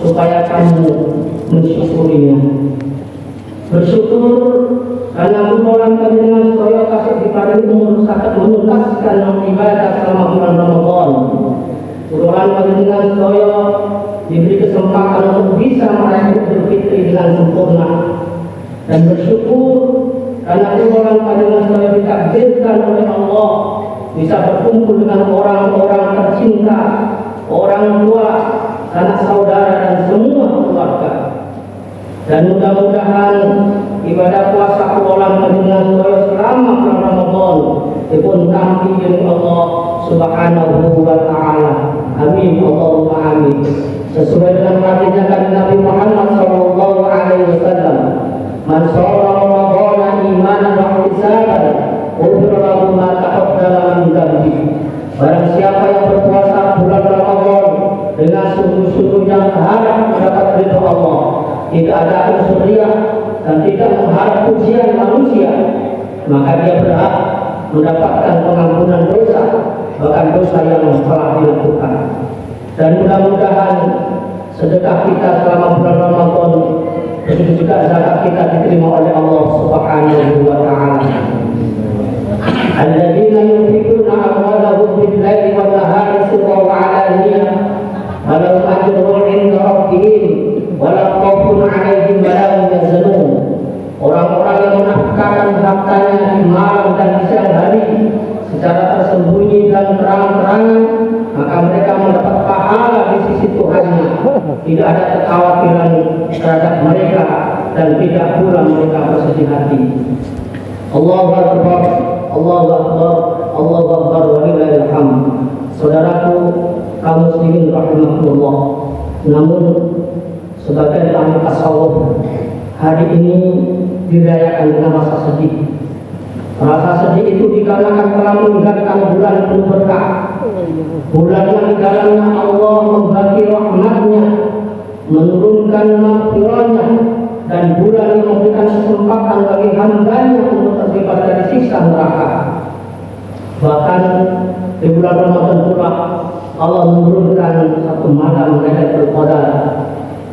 Supaya kamu mensyukurinya. Bersyukur karena kumpulan panjenengan sedaya kasih diparingi umur saged menuntaskan ibadah selama bulan Ramadan. Kumpulan panjenengan sedaya diberi kesempatan untuk bisa merayakan Idul Fitri dengan sempurna dan bersyukur karena kumpulan panjenengan sedaya ditakdirkan oleh Allah bisa berkumpul dengan orang-orang tercinta, orang tua, sanak saudara dan semua keluarga. Dan mudah-mudahan ibadah puasa kumpulan panjenengan sedaya selama bulan Ramadan dipun tampi dening Allah Subhanahu wa taala. Amin Allahumma amin. Sesuai dengan hadisnya kan Nabi Muhammad sallallahu alaihi wasallam, "Man shalla Ramadan imanan wa ihtisaban, ghufira lahu ma taqaddama min dhanbi." Barang siapa yang berpuasa bulan Ramadan dengan sungguh-sungguh yang berharap mendapat ridha Allah, tidak ada unsur riya dan tidak mengharap pujian manusia, maka dia berhak mendapatkan pengampunan dosa, bahkan dosa yang telah dilakukan. Dan mudah-mudahan sedekah kita selama bulan Ramadan, begitu juga zakat kita diterima oleh Allah Subhanahu wa taala. Alladzina yunfiquna amwalahum bil-laili wan-nahari sirran wa 'alaniyah, walahum ajrun 'inda rabbihim wala khaufun 'alaihim wa la hum yahzanun. Orang-orang yang menafkahkan hartanya di malam dan di siang hari secara tersembunyi dan terang-terangan, maka mereka mendapat pahala di sisi Tuhannya. Tidak ada kekhawatiran terhadap mereka dan tidak pula mereka bersedih hati. Allahu Akbar, Allahu Akbar, Allahu Akbar, walillahil hamd. Saudaraku kaum muslimin rahimakumullah, namun sebagai ahli tasawuf, hari ini dirayakan dengan rasa sedih. Rasa sedih itu dikarenakan telah meninggalkan bulan penuh berkah, bulan yang di dalamnya Allah membagi rahmatnya, menurunkan maghfirahnya, dan bulan yang memberikan kesempatan bagi hambanya untuk terbebas dari siksa neraka. Bahkan di bulan Ramadan pula Allah menurunkan satu malam Lailatul Qadar.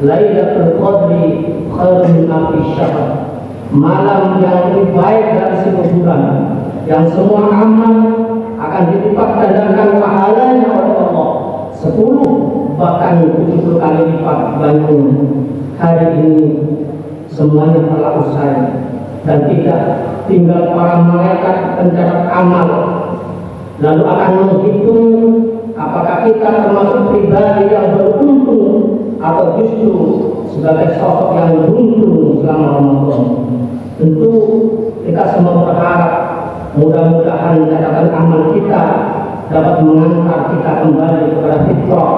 Lailatul Qadri khairun min alfi syahr. Malam yang lebih baik dari 10 bulan, yang semua amal akan dilipat gandakan pahalanya oleh Allah 10 bahkan 70 kali lipat banyaknya. Hari ini semuanya telah usai dan tidak tinggal para malaikat pencatat amal lalu akan menghitung apakah kita termasuk pribadi yang beruntung atau justru sebagai sosok yang beruntung selama Ramadan. Tentu kita semua berharap mudah-mudahan catatan amal kita dapat mengantar kita kembali kepada fitrah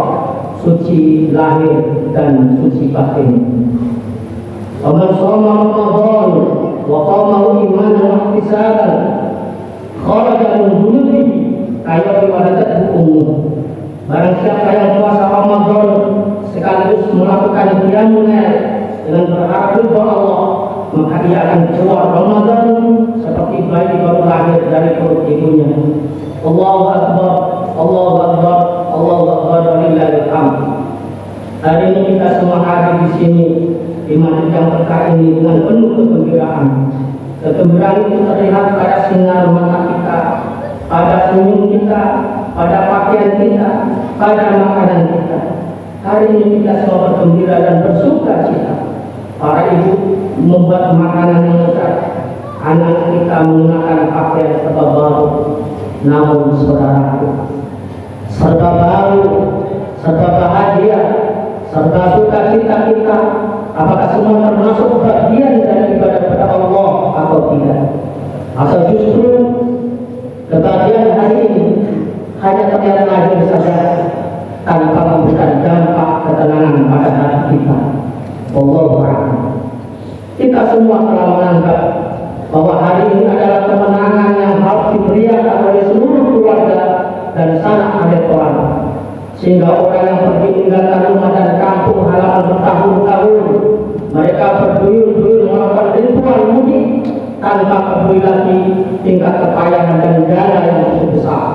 suci lahir dan suci batin. Wa shoma Ramadan wa qamahu imanan wa ihtisaban kharaja min dhunubi kaya waladat umum. Barang siapa yang puasa Ramadan sekaligus melakukan qiyamul lail dengan berharap ridha Allah, maka dia akan keluar Ramadan seperti bayi baru lahir dari perut ibunya. Allahu Akbar, Allahu Akbar, Allahu Akbar, walillahil hamd. Hari ini kita semua hadir di sini di masjid yang berkah ini dengan penuh kegembiraan. Kegembiraan itu terlihat pada sinar mata kita, pada senyum kita, pada pakaian kita, pada makanan kita. Hari ini kita semua bergembira dan bersuka cita. Para ibu membuat makanan yang lezat, anak kita menggunakan pakaian serba baru. Namun saudaraku, serba baru, serba bahagia, serba sukacita kita, apakah semua termasuk bagian dari ibadah kepada Allah atau tidak? Atau justru kebahagiaan hari ini hanya terlihat lahir saja tanpa memberikan dampak ketenangan pada hati kita. Wallahu a'lam. Kita semua telah menganggap bahwa hari ini adalah kemenangan yang harus diberikan oleh seluruh keluarga dan sanak adik-adik, sehingga orang yang pergi meninggalkan rumah dan kampung halaman bertahun-tahun, mereka berduyun-duyun melakukan ritual mudik tanpa peduli lagi tingkat kepayahan dan dana yang cukup besar.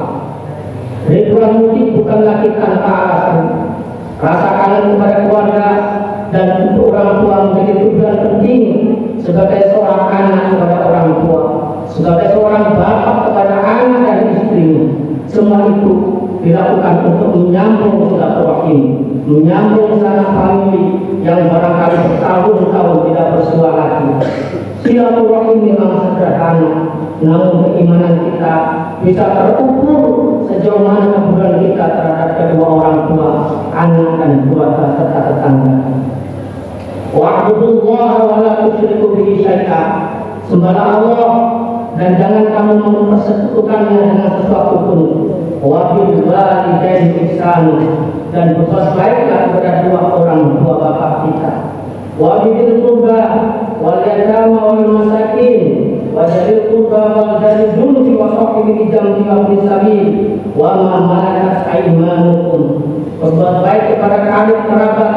Ritual mudik bukan lagi tanpa alasan. Rasa kangen kepada keluarga, dan untuk orang tua menjadi tujuan penting sebagai seorang anak kepada orang tua, sebagai seorang bapak kepada anak dan istrinya. Semua itu dilakukan untuk menyambung silaturahim, menyambung sanak famili yang barangkali bertahun-tahun tidak bersua lagi. Silaturahim memang sederhana, namun keimanan kita bisa terukur sejauh mana kepedulian kita terhadap kedua orang tua, anak dan keluarga serta tetangga. Wa'budullaha wa la tusyriku bihi syai'a. Sembahlah Allah dan jangan kamu mempersekutukannya dengan sesuatu pun. Wa bil walidaini ihsana, dan berbuat baiklah kepada dua orang tua bapak kita. Wa bil qurba wal yatama wal masakin wa dzil qurba wal dzil junubi wa sahibi jambi wa bil sabil wa ma malakat aymanukum. Berbuat baik kepada karib kerabat,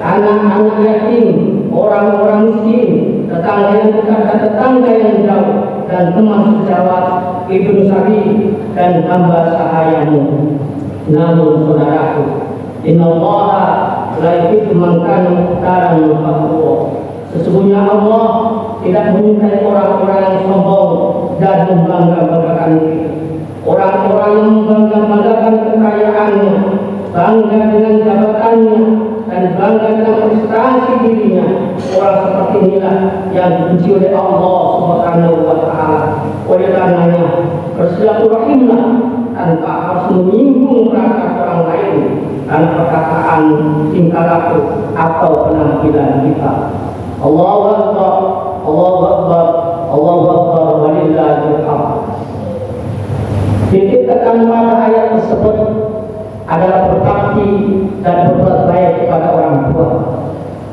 anak-anak yatim, orang-orang miskin, tetangga yang dekat dan tetangga yang jauh, dan teman sejawat, ibnu sabil, dan hamba sahayamu. Namun saudaraku, innallaha la yuhibbu man kana mukhtalan fakhura. Sesungguhnya Allah tidak menyukai orang-orang yang sombong dan membangga-banggakan diri. Orang-orang yang membangga-banggakan kekayaannya, bangga dengan jabatannya, dan bangga dengan prestasi dirinya. Orang seperti inilah yang dibenci oleh Allah Subhanahu wa Ta'ala. Oleh karenanya, bersilaturahimlah tanpa harus menyinggung perasaan orang lain dan perkataan, tingkah laku atau penampilan kita. Allahu Akbar, Allahu Akbar, Allahu Akbar, walillahil hamd. Titik tekan pada ayat tersebut adalah berbakti dan berbuat baik kepada orang tua.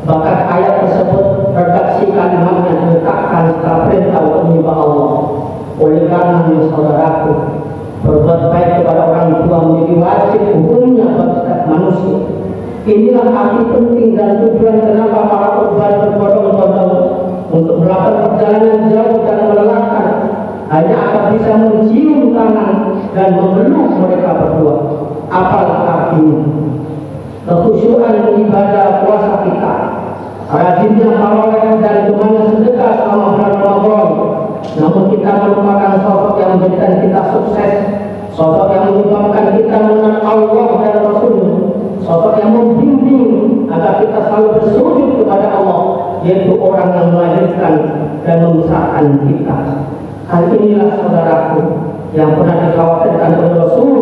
Bahkan ayat tersebut redaksi kalimatnya diletakkan setelah perintah untuk menyembah Allah. Oleh karena saudaraku, berbuat baik kepada orang tua menjadi wajib hukumnya bagi setiap manusia. Inilah arti penting dan tujuan kenapa para urban berbondong-bondong untuk melakukan perjalanan jauh dan melelahkan, hanya agar bisa mencium tangan dan memeluk mereka berdua. Apalah artinya? Kekhusyuan ibadah puasa kita, rajinnya tarawih dan gemanya sedekah selama bulan Ramadan. Namun kita merupakan sosok yang menjadikan kita sukses, sosok yang menyebabkan kita mengenal Allah dan Rasulnya, sosok yang membimbing agar kita selalu bersujud kepada Allah, yaitu orang yang melahirkan dan membesarkan kita. Hal inilah saudaraku yang pernah dikhawatirkan oleh Rasul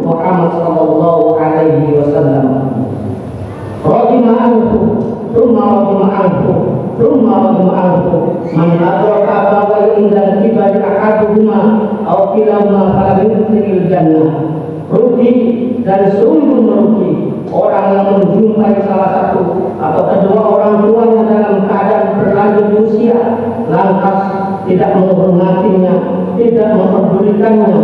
Muhammad sallallahu alaihi wasallam. Radhima anhu, thumma radhima anhu, thumma radhima anhu. Man adraka abawahu inda kibari ahaduhuma aw kilahuma falam yudkhilil jannah. Rugi dan sungguh merugi orang yang menjumpai salah satu atau kedua orang tuanya dalam keadaan berlanjut usia, lantas tidak menghormatinya, tidak memperdulikannya,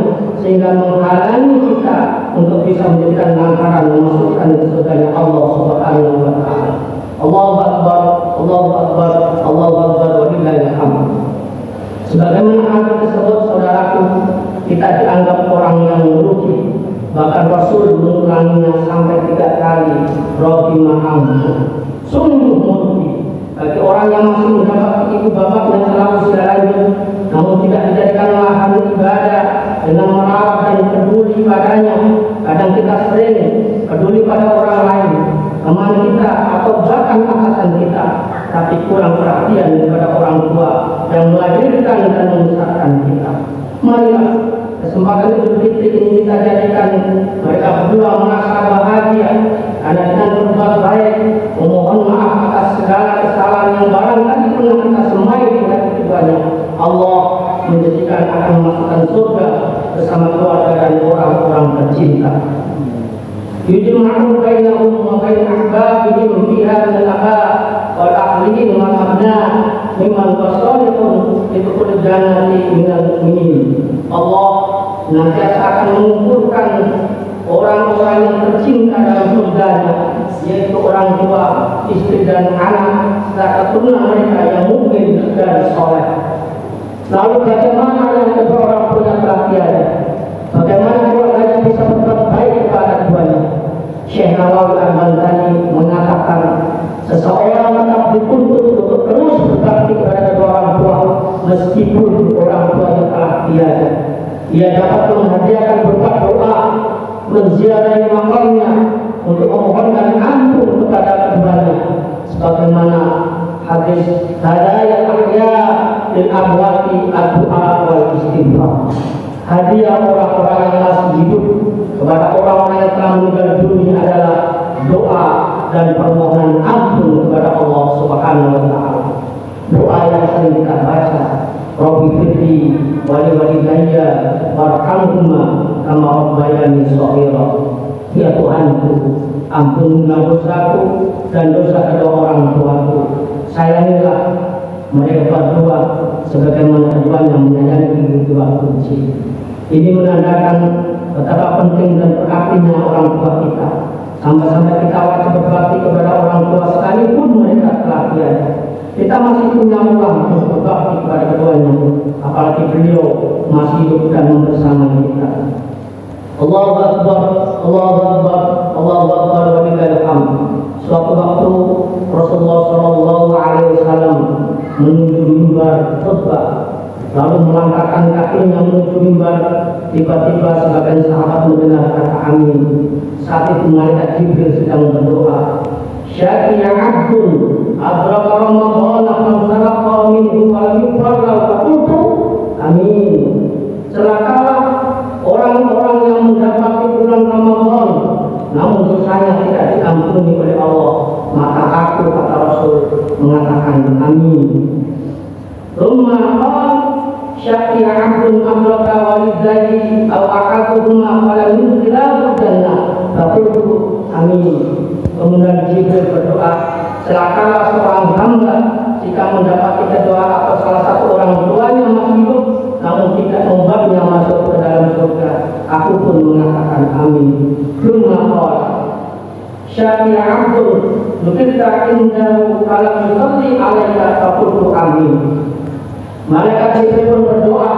sehingga menghalangi kita untuk bisa menjadikan lantaran memasukkan ke surganya Allah Subhanahu wa Ta'ala. Allahu Akbar, Allahu Akbar, Allahu Akbar, walillahil hamd. Sebagaimana hal tersebut, saudaraku, kita dianggap orang yang merugi. Bahkan Rasul mengulanginya sampai 3 kali. Radhima anhu, sungguh merugi bagi orang yang masih mendapat ibu bapaknya telah usia lanjut, namun tidak dijadikan lahan ibadah dengan merawat dan peduli padanya. Kadang kita sering peduli pada orang lain, teman kita atau bahkan atasan kita, tapi kurang perhatian kepada orang tua yang melahirkan dan membesarkan kita. Marilah kesempatan Idul Fitri ini kita jadikan mereka berdua merasa bahagia, karena dengan berbuat baik, memohon maaf atas segala kesalahan yang barangkali pernah kita semai di hati keduanya. Allah menjadikan akan memasukkan surga bersama keluarga dan orang-orang tercinta. Yujma'u bainahum wa bain ahbabihim fiha min al-aba wal ahlihim wa abna mimman wasalihum li kulli jannati minal mu'minin. Allah nanti akan mengumpulkan orang-orang yang tercinta dalam surganya, yaitu orang tua, istri dan anak, serta keturunan mereka yang mukmin dan soleh. Lalu bagaimana yang kedua orang punya perhatian? Bagaimana keluarganya bisa berbuat baik kepada keduanya? Syekh Nawawi Al-Albani mengatakan, seseorang meskipun orang tua yang telah tiada. Ia dapat menghadiahkan berkat doa, menziarahi makamnya untuk memohonkan ampun kepada keduanya, sebagaimana hadis hadayat ahya lil amwati ad-du'a wal istighfar. Hadiah orang-orang yang masih hidup kepada orang-orang yang telah meninggal dunia adalah doa dan permohonan ampun kepada Allah Subhanahu wa taala. Doa yang sering kita baca, Rabbi firli wali walidayya warhamhuma kama rabbayani shaghira. Ya Tuhanku, ampunilah dosaku dan dosa kedua orang tuaku. Sayangilah mereka berdua sebagaimana keduanya menyayangi kedua kunci. Ini menandakan betapa penting dan berartinya orang tua kita. Sampai-sampai kita wajib berbakti kepada orang tua sekalipun mereka telah tiada. Kita masih punya uang untuk berbakti kepada keduanya, apalagi beliau masih hidup dan membersamai kita. Allahu Akbar, Allahu Akbar, Allahu Akbar wa lillahil hamd. Suatu waktu Rasulullah Shallallahu Alaihi Wasallam menuju mimbar khutbah, lalu melangkahkan kakinya menuju mimbar. Tiba-tiba sebagian sahabat mendengar kata amin. Saat itu malaikat Jibril sedang berdoa. Syakiya abdun adraka ramadhana fansalaqa minhu wa yufarra wa qultu amin. Celakalah orang-orang yang mendapati bulan Ramadan namun dosanya tidak diampuni oleh Allah, maka aku, kata Rasul, mengatakan amin. Rumah syakiya abdun adraka walidayhi aw akaduhuma falam yudkhilhu jannah faqultu amin. Kemudian Jibril berdoa, celakalah seorang hamba jika mendapati kedua atau salah satu orang tuanya masih hidup namun tidak membawa masuk ke dalam surga. Aku pun mengatakan amin. Rumah syakiya abdun nukilta indahu falam yusalli alaika faqultu amin. Malaikat Jibril pun berdoa,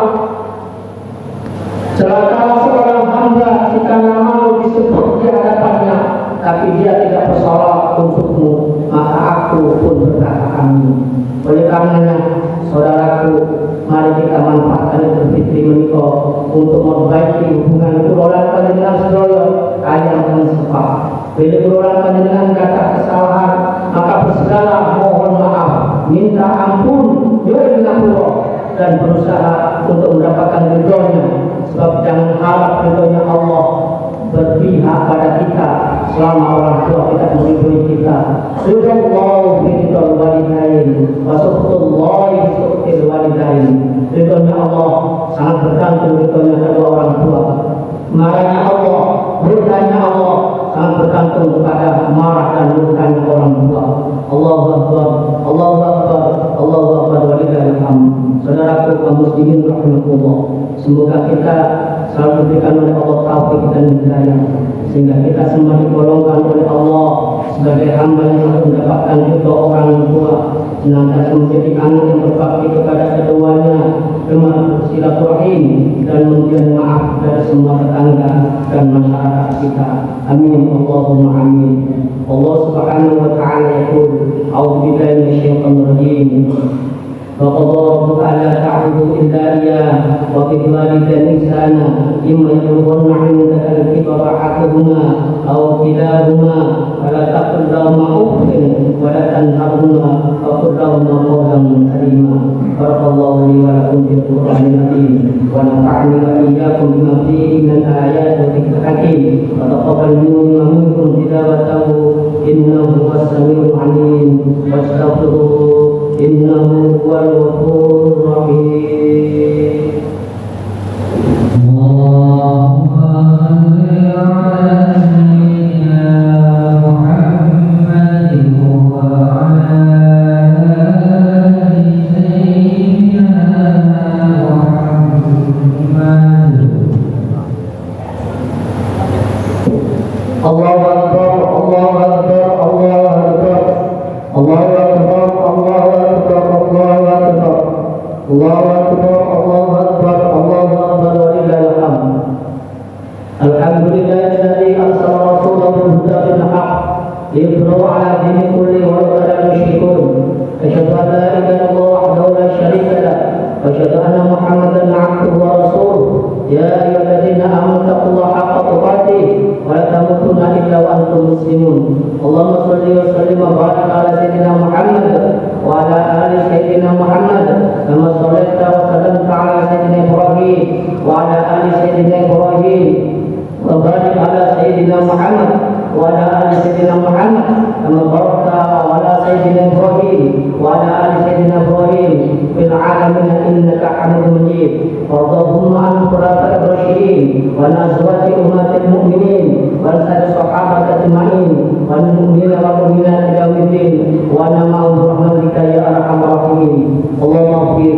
celakalah seorang hamba jika namamu disebut di hadapannya tapi dia tidak bersolat untukmu, maka aku pun berkata amin. Oleh karenanya, saudaraku, mari kita manfaatkan Idul Fitri menikah untuk memperbaiki hubungan kulolan panjenengan sedaya kaliyan dan sepak. Bila kulolan panjenengan kata kesalahan, maka bersegera mohon maaf, minta ampun, yu'innakullah, dan berusaha untuk mendapatkan ridhonya. Sebab jangan harap ridhonya Allah berpihak pada kita selama orang tua kita meridhoi kita. Ridho fi ridhol walidain wa sukhtullahi fi sukhtil walidain. Ridhonya Allah sangat bergantung ridhonya kedua orang tua. Marahnya Allah, murkanya Allah sangat bergantung kepada marah dan murkanya orang tua. Allahu Akbar, Allahu Akbar, Allahu Akbar wa lillahil hamd. Saudaraku kaum muslimin rahimakumullah, semoga kita selalu diberikan oleh Allah taufik dan hidayah sehingga kita semua digolongkan oleh Allah sebagai hamba yang mendapatkan ridho orang tua, senantiasa menjadi anak yang berbakti kepada keduanya, gemar bersilaturahim dan memberi maaf dari semua tetangga dan masyarakat kita. Amin Allahumma amin. Allah Subhanahu wa taala yaqul a'udzu billahi minasyaitonir rajim. وقضى ربك ألا تعبدوا إلا إياه وبالوالدين إحسانا إما يبلغن عندك الكبر أحدهما أو كلاهما فلا تقل لهما أف ولا تنهرهما وقل لهما قولا كريما. بارك الله لي ولكم في القرآن العظيم ونفعني وإياكم بما فيه من الآيات والذكر الحكيم وتقبل مني ومنكم تلاوته إنه هو السميع العليم واستغفروه إنه هو الغفور الرحيم. اللهم صل على سيدنا محمد وعلى آل سيدنا محمد. الله أكبر، الله أكبر، الله أكبر، الله أكبر، الله أكبر، الله أكبر، الله أكبر، الله أكبر، الله أكبر ولله الحمد. الحمد لله الذي أرسل رسوله بالهدى بالحق ليظهره على دين كله ولو كره المشركون. أشهد أن لا إله إلا الله وحده لا شريك له وأشهد أن المسلمون. اللهم صل وسلم وبارك على سيدنا محمد وعلى آل سيدنا محمد كما صليت وسلمت على سيدنا إبراهيم وعلى آل سيدنا إبراهيم وبارك على سيدنا محمد وعلى آل سيدنا محمد كما باركت على سيدنا إبراهيم وعلى آل سيدنا إبراهيم في العالمين إنك حميد مجيد. وارضهم عن الخلفاء الراشدين وعن أزواج أمهات المؤمنين وعن سائر الصحابة أجمعين وعن المؤمنين والمؤمنات إلى يوم الدين وعن معهم برحمتك يا أرحم الراحمين. اللهم اغفر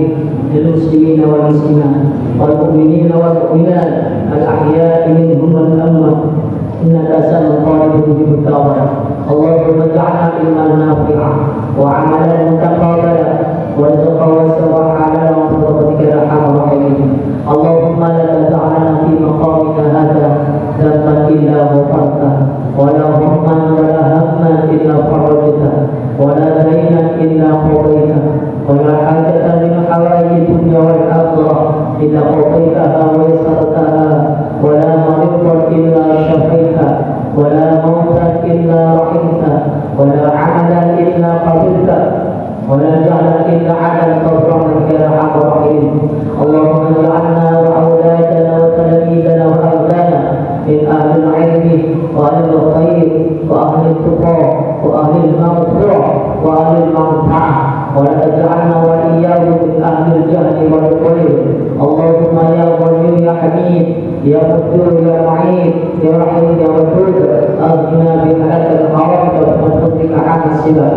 للمسلمين والمسلمات والمؤمنين والمؤمنات الأحياء منهم والأموات إنك سميع قريب مجيب الدعوات. اللهم اجعلنا علما نافعا وعملا متقبلا ورزقا واسعا حلالا برحمتك يا أرحم الراحمين. اللهم لا تدعنا في مقامنا هذا ذنبا إلا غفرته ولا هما ولا هما إلا فرجته ولا دينا إلا قضيته ولا حاجة من حوائج الدنيا والآخرة إلا قضيتها ويسرتها ولا مريضا إلا شفيته ولا موتا إلا رحمته ولا عملا إلا قبلته ولا جعل إلا على برحمتك يا أرحم الراحمين. اللهم اجعلنا وأولادنا وتلاميذنا وأبنانا من أهل العلم وأهل الخير وأهل التقى وأهل المغفرة وأهل المنفعة ولا تجعلنا وإياهم من أهل الجهل والخير. اللهم يا غني يا حميد يا قدير يا معين يا رحيم يا ودود أغننا بحلال الحرام وبفضلك عن السبب.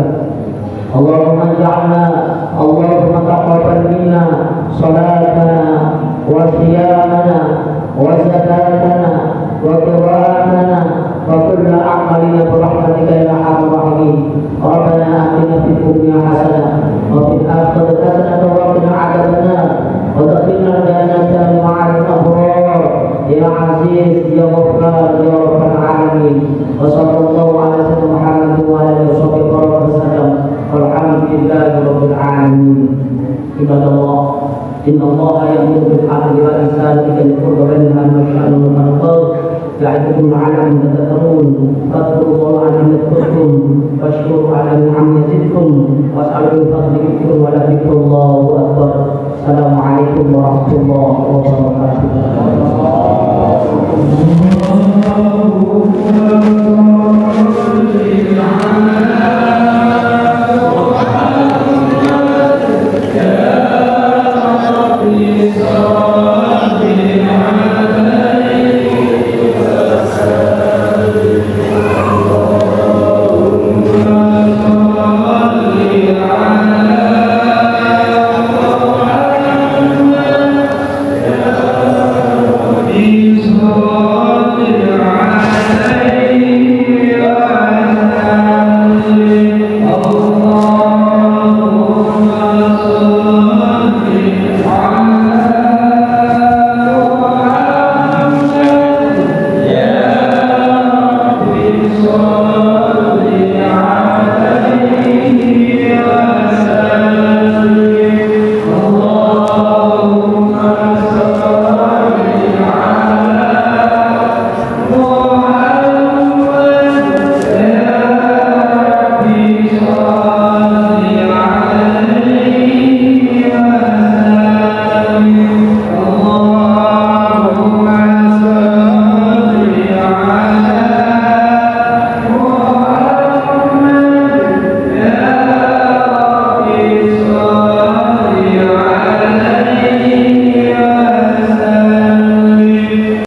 اللهم اجعلنا اللهم تقبل منا صلاتنا وصيامنا وزكاتنا وقراءتنا وكل أعمالنا برحمتك يا أرحم الراحمين. ربنا آتنا في الدنيا حسنة وفي الآخرة حسنة وقنا عذاب النار وادخلنا الجنة مع الأبرار يا عزيز يا غفار يا رب العالمين. وصلى الله على سيدنا محمد وعلى آله وصحبه وسلم والحمد لله رب العالمين. عباد الله إن الله يأمر بالعدل والإحسان وإيتاء ذي القربى وينهى عن الفحشاء والمنكر يعظكم لعلكم تذكرون. فاذكروا الله العظيم يذكركم واشكروا على نعمه يزدكم واسألوا من فضله يؤتكم ولذكر الله أكبر. السلام عليكم ورحمة الله وبركاته.